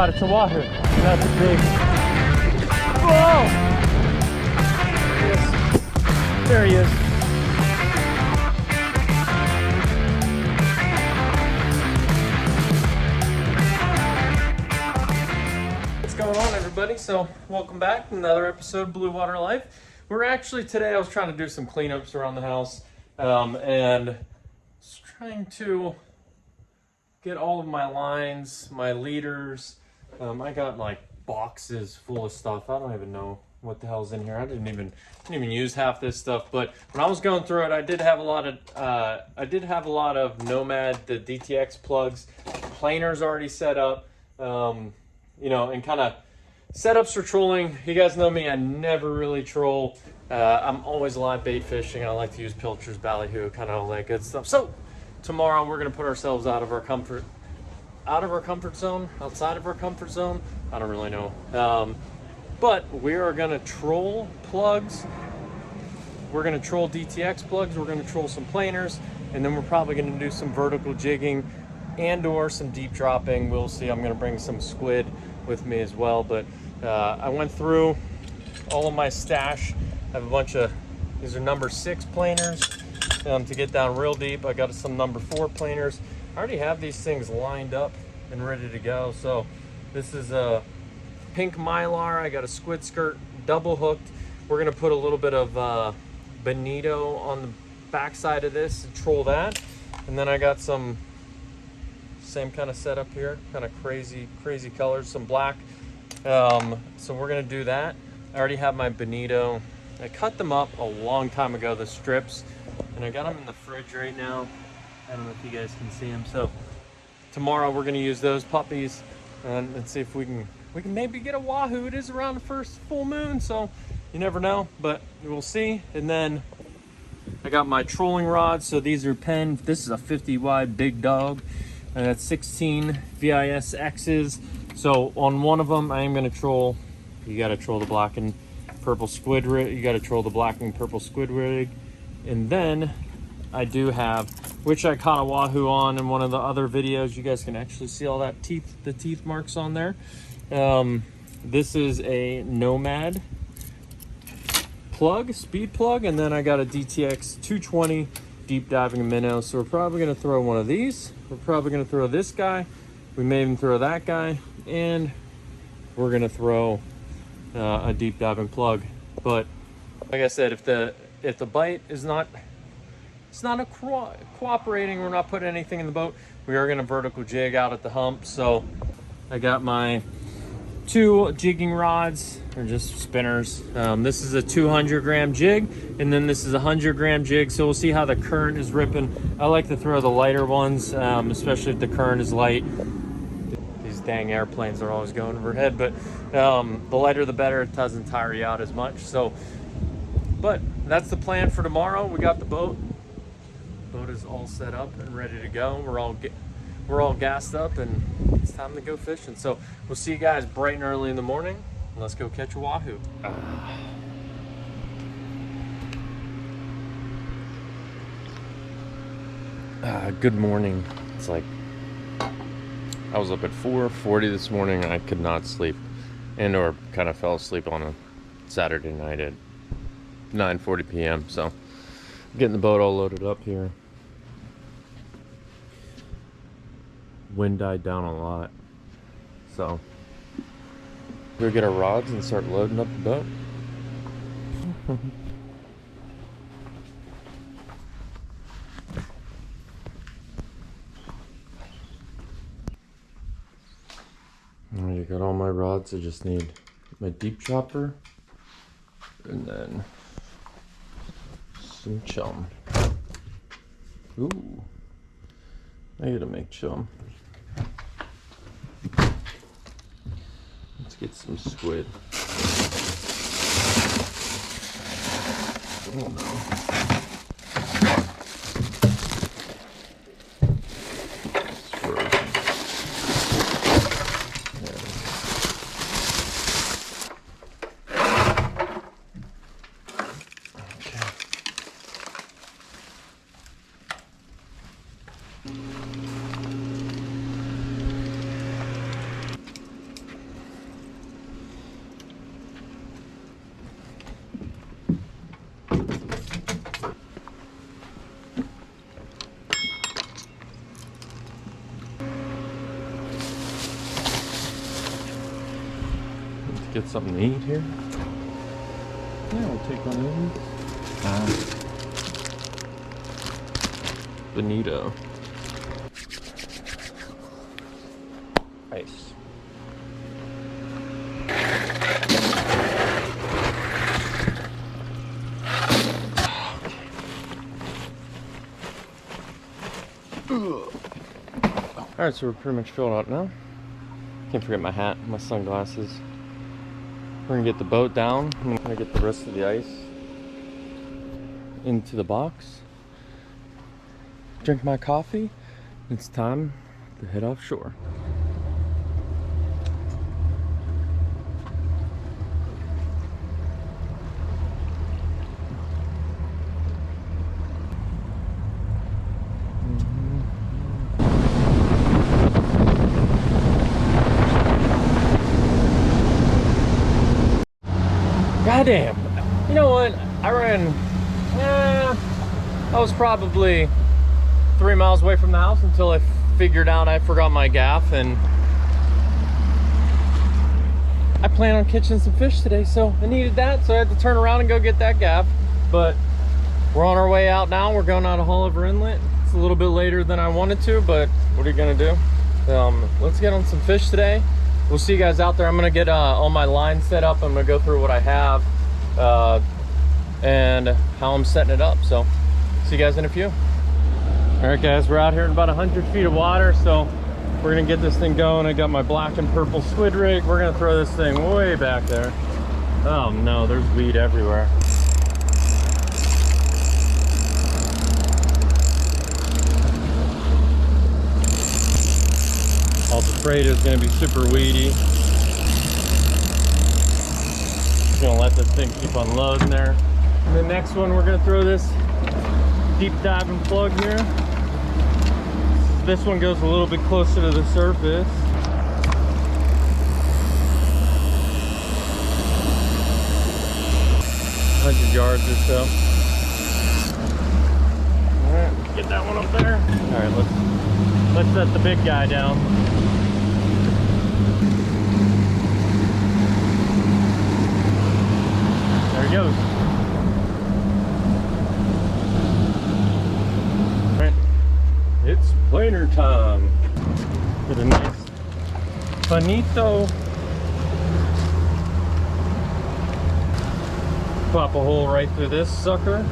It's a Wahoo. That's a big. Whoa! Yes. There he is. What's going on, everybody? So, welcome back to another episode of Blue Water Life. We're actually today, I was trying to do some cleanups around the house, and was trying to get all of my lines, my leaders. I got like boxes full of stuff. I don't even know what the hell's in here. I didn't even use half this stuff. But when I was going through it, I did have a lot of Nomad, the DTX plugs, planers already set up. You know, and kind of setups for trolling. You guys know me. I never really troll. I'm always live bait fishing. I like to use pilchers, ballyhoo, kind of all that good stuff. So tomorrow we're gonna put ourselves out of our comfort zone, outside of our comfort zone. I don't really know. But we are gonna troll plugs. We're gonna troll DTX plugs. We're gonna troll some planers, and then we're probably gonna do some vertical jigging and or some deep dropping. We'll see. I'm gonna bring some squid with me as well. But I went through all of my stash. I have a bunch of, these are number 6 planers. To get down real deep, I got some number 4 planers. I already have these things lined up and ready to go. So this is a pink mylar. I got a squid skirt double hooked. We're gonna put a little bit of bonito on the backside of this and troll that. And then I got some same kind of setup here, kind of crazy colors, some black. So we're gonna do that. I already have my bonito. I cut them up a long time ago, the strips, and I got them in the fridge right now. I don't know if you guys can see them. So tomorrow we're gonna use those puppies and see if we can maybe get a wahoo. It is around the first full moon, so you never know, but we'll see. And then I got my trolling rods. So these are Penn. This is a 50 wide big dog, and that's 16 VIS X's. So on one of them, I am gonna troll. You gotta troll the black and purple squid rig. You gotta troll the black and purple squid rig. And then I do have, which I caught a wahoo on in one of the other videos. You guys can actually see all that the teeth marks on there. This is a Nomad plug, speed plug, and then I got a DTX 220 deep diving minnow. So we're probably gonna throw one of these. We're probably gonna throw this guy. We may even throw that guy, and we're gonna throw a deep diving plug. But like I said, if the bite is not, it's not cooperating, we're not putting anything in the boat, we are gonna vertical jig out at the hump. So I got my 2 jigging rods, or just spinners. This is a 200 gram jig, and then this is a 100 gram jig. So we'll see how the current is ripping. I like to throw the lighter ones, especially if the current is light. These dang airplanes are always going overhead, but the lighter the better. It doesn't tire you out as much. So, but that's the plan for tomorrow. We got the boat. Boat is all set up and ready to go. We're all gassed up, and it's time to go fishing. So we'll see you guys bright and early in the morning. Let's go catch a wahoo. Good morning. It's like, I was up at 4:40 this morning, and I could not sleep, and or kind of fell asleep on a Saturday night at 9:40 p.m. So getting the boat all loaded up here. Wind died down a lot, so we'll get our rods and start loading up the boat. I got all my rods. I just need my deep chopper and then some chum. Ooh, I gotta make chum. Let's get some squid. Oh no. get something to eat here. Yeah, we'll take one of these. Bonito. Nice. Alright, so we're pretty much filled out now. Can't forget my hat, my sunglasses. We're gonna get the boat down. I'm gonna get the rest of the ice into the box. Drink my coffee. It's time to head offshore. Goddamn. You know what? I was probably 3 miles away from the house until I figured out I forgot my gaff, and I plan on catching some fish today, so I needed that, so I had to turn around and go get that gaff. But we're on our way out now. We're going out of Oliver Inlet. It's a little bit later than I wanted to, but what are you gonna do? Let's get on some fish today. We'll see you guys out there. I'm gonna get all my lines set up. I'm gonna go through what I have and how I'm setting it up. So see you guys in a few. All right guys, we're out here in about 100 feet of water, so we're gonna get this thing going. I got my black and purple squid rig. We're gonna throw this thing way back there. Oh no, there's weed everywhere. I was afraid it was going to be super weedy. Just going to let this thing keep unloading there. And the next one, we're going to throw this deep diving plug here. This one goes a little bit closer to the surface. 100 yards or so. All right, get that one up there. All right, let's set the big guy down. There he goes. All right, it's planer time. Get a nice bonito. Pop a hole right through this sucker,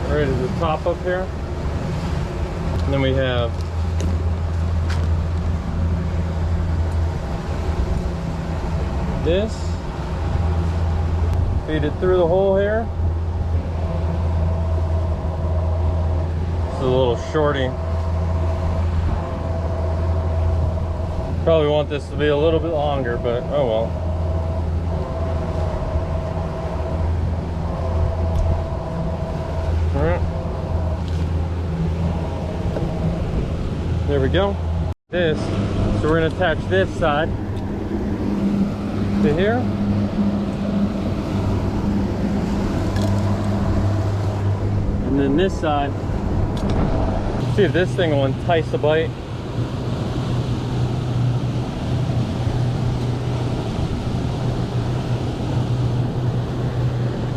right at the top up here. And then we have this. Feed it through the hole here. It's a little shorty. Probably want this to be a little bit longer, but oh well. All right. There we go. This. So we're going to attach this side to here. And then this side. See if this thing will entice a bite.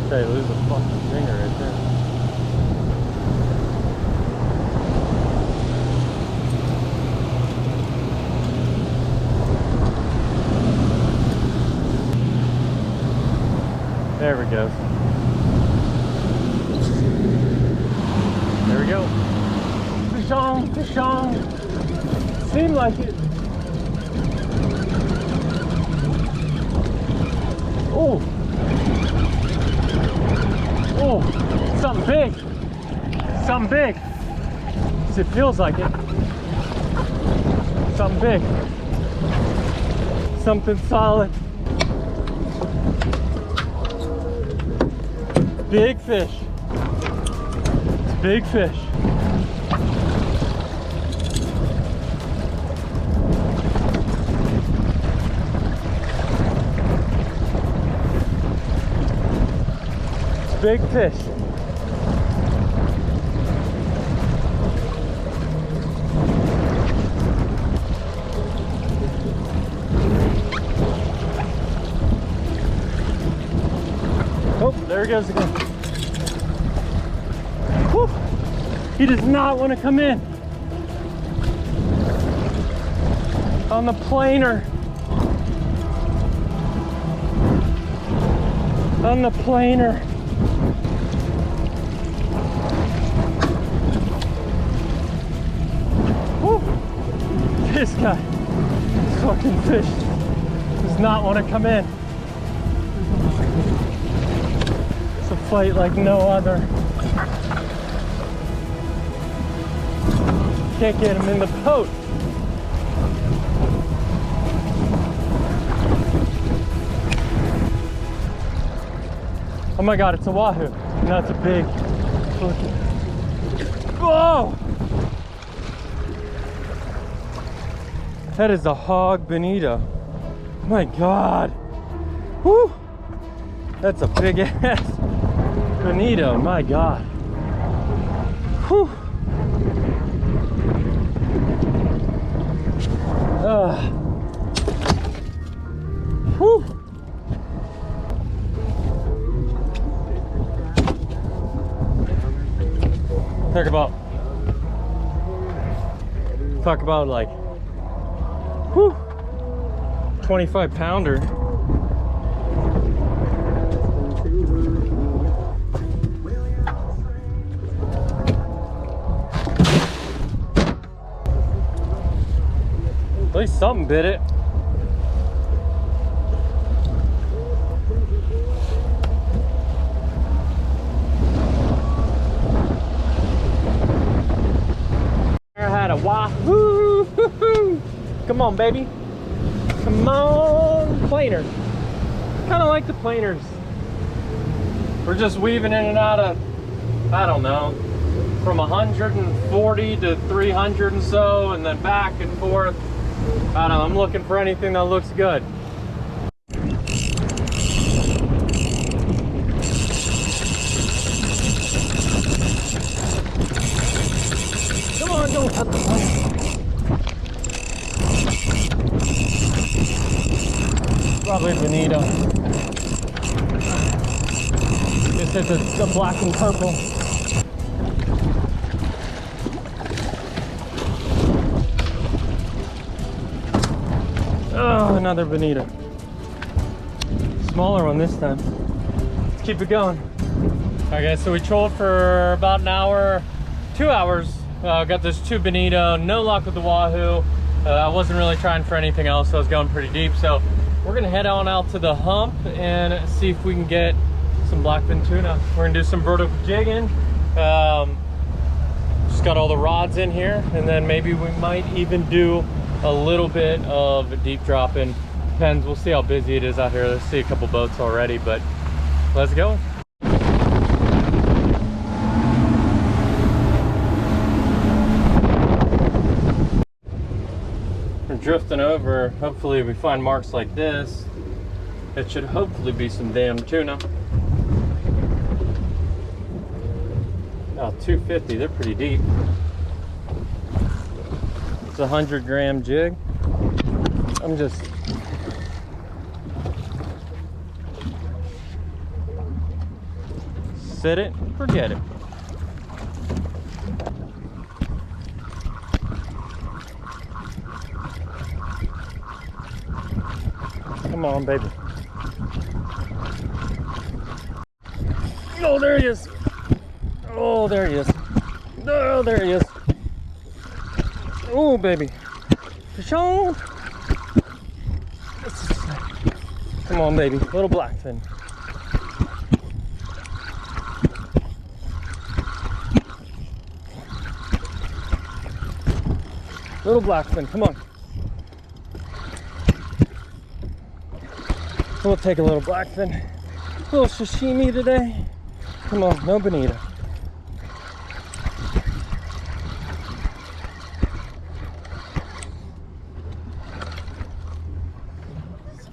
Say, lose a fucking finger right there. There we go. There we go. Fish on, fish on. Seemed like it. Oh. Oh, something big. Something big. It feels like it. Something big. Something solid. Big fish. It's a big fish. It's a big fish. there he goes again. Whew. He does not want to come in. On the planer. On the planer. Whew. This guy, this fucking fish, does not want to come in. It's a fight like no other. Can't get him in the boat. Oh my God, it's a wahoo. No, it's a big. Whoa! That is a hog bonito. Oh my God. Whew! That's a big ass bonito. My God. Whew! Whew! Talk about like, whew, 25 pounder. At least something bit it. I had a wahoo. Come on, baby. Come on, planer. Kind of like the planers. We're just weaving in and out of, I don't know, from 140 to 300 and so, and then back and forth. I don't know, I'm looking for anything that looks good. Come on, don't cut the planer. Probably bonito. Just hit the black and purple. Oh, another bonito. Smaller one this time. Let's keep it going. Alright guys, so we trolled for about an hour, 2 hours. Got those 2 bonito, no luck with the wahoo. I wasn't really trying for anything else, so I was going pretty deep. So we're gonna head on out to the hump and see if we can get some blackfin tuna. We're gonna do some vertical jigging. Just got all the rods in here, and then maybe we might even do a little bit of deep dropping. Depends, we'll see how busy it is out here. Let's see a couple boats already, but let's go. We're drifting over. Hopefully we find marks like this. It should hopefully be some damn tuna. Oh, 250, they're pretty deep. It's a 100-gram jig. I'm just set it, forget it. Come on, baby. Oh, there he is. Oh, there he is. Oh, there he is. Oh, baby. Fish on. Come on, baby. Little blackfin. Little blackfin, come on. We'll take a little blackfin. A little sashimi today. Come on, no bonito.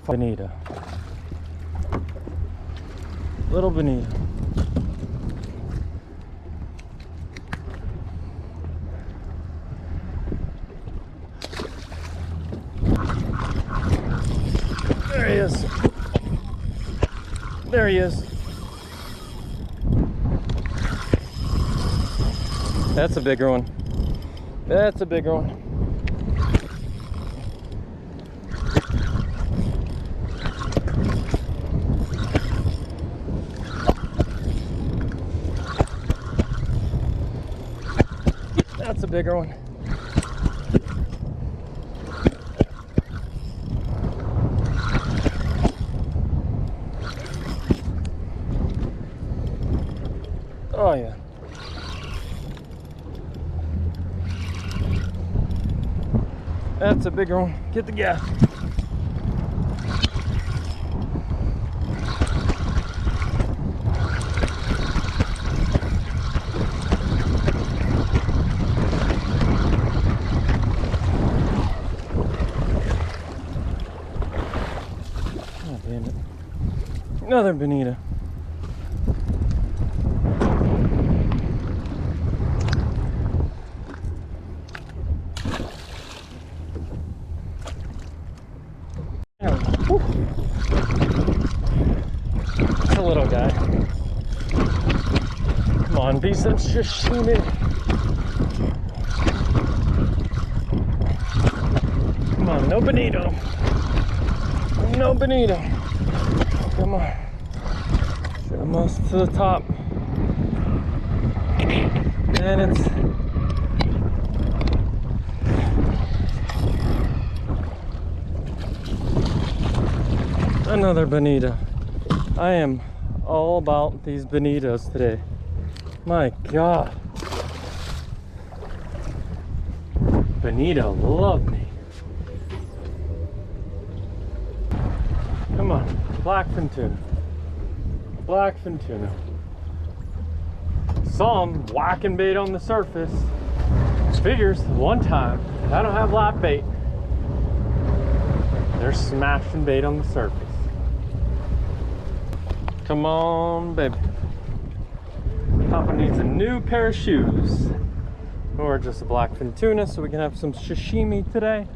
Bonito. Little bonito. There he is. There he is. That's a bigger one. That's a bigger one. That's a bigger one. Oh yeah. That's a bigger one. Get the gas. Oh, damn it. Another bonita. It's a little guy. Come on, be some sashimi. Come on, no bonito. No bonito. Come on. Almost to the top. And it's another bonita. I am all about these bonitas today. My God. Bonita love me. Come on, blackfin tuna. Blackfin tuna. Saw them whacking bait on the surface. Figures one time, I don't have live bait. They're smashing bait on the surface. Come on, baby. Papa needs a new pair of shoes. Or just a blackfin tuna so we can have some sashimi today.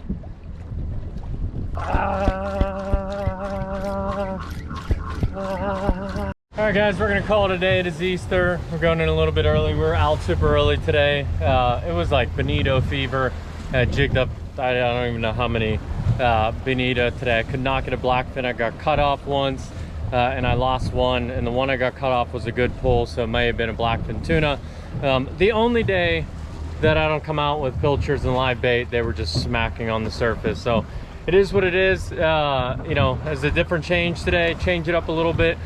Alright guys, we're gonna call it a day. It is Easter. We're going in a little bit early. We're out super early today. It was like bonito fever. I jigged up, I don't even know how many bonita today. I could not get a blackfin. I got cut off once. And I lost one, and the one I got cut off was a good pull, so it may have been a blackfin tuna. The only day that I don't come out with pilchers and live bait, they were just smacking on the surface. So it is what it is. You know, as a different change today, change it up a little bit.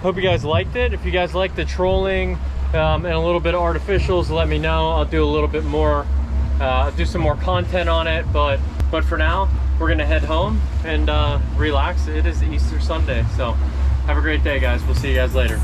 Hope you guys liked it. If you guys like the trolling and a little bit of artificials, let me know. I'll do a little bit more, do some more content on it. But for now, we're gonna head home and relax. It is Easter Sunday, so have a great day, guys. We'll see you guys later.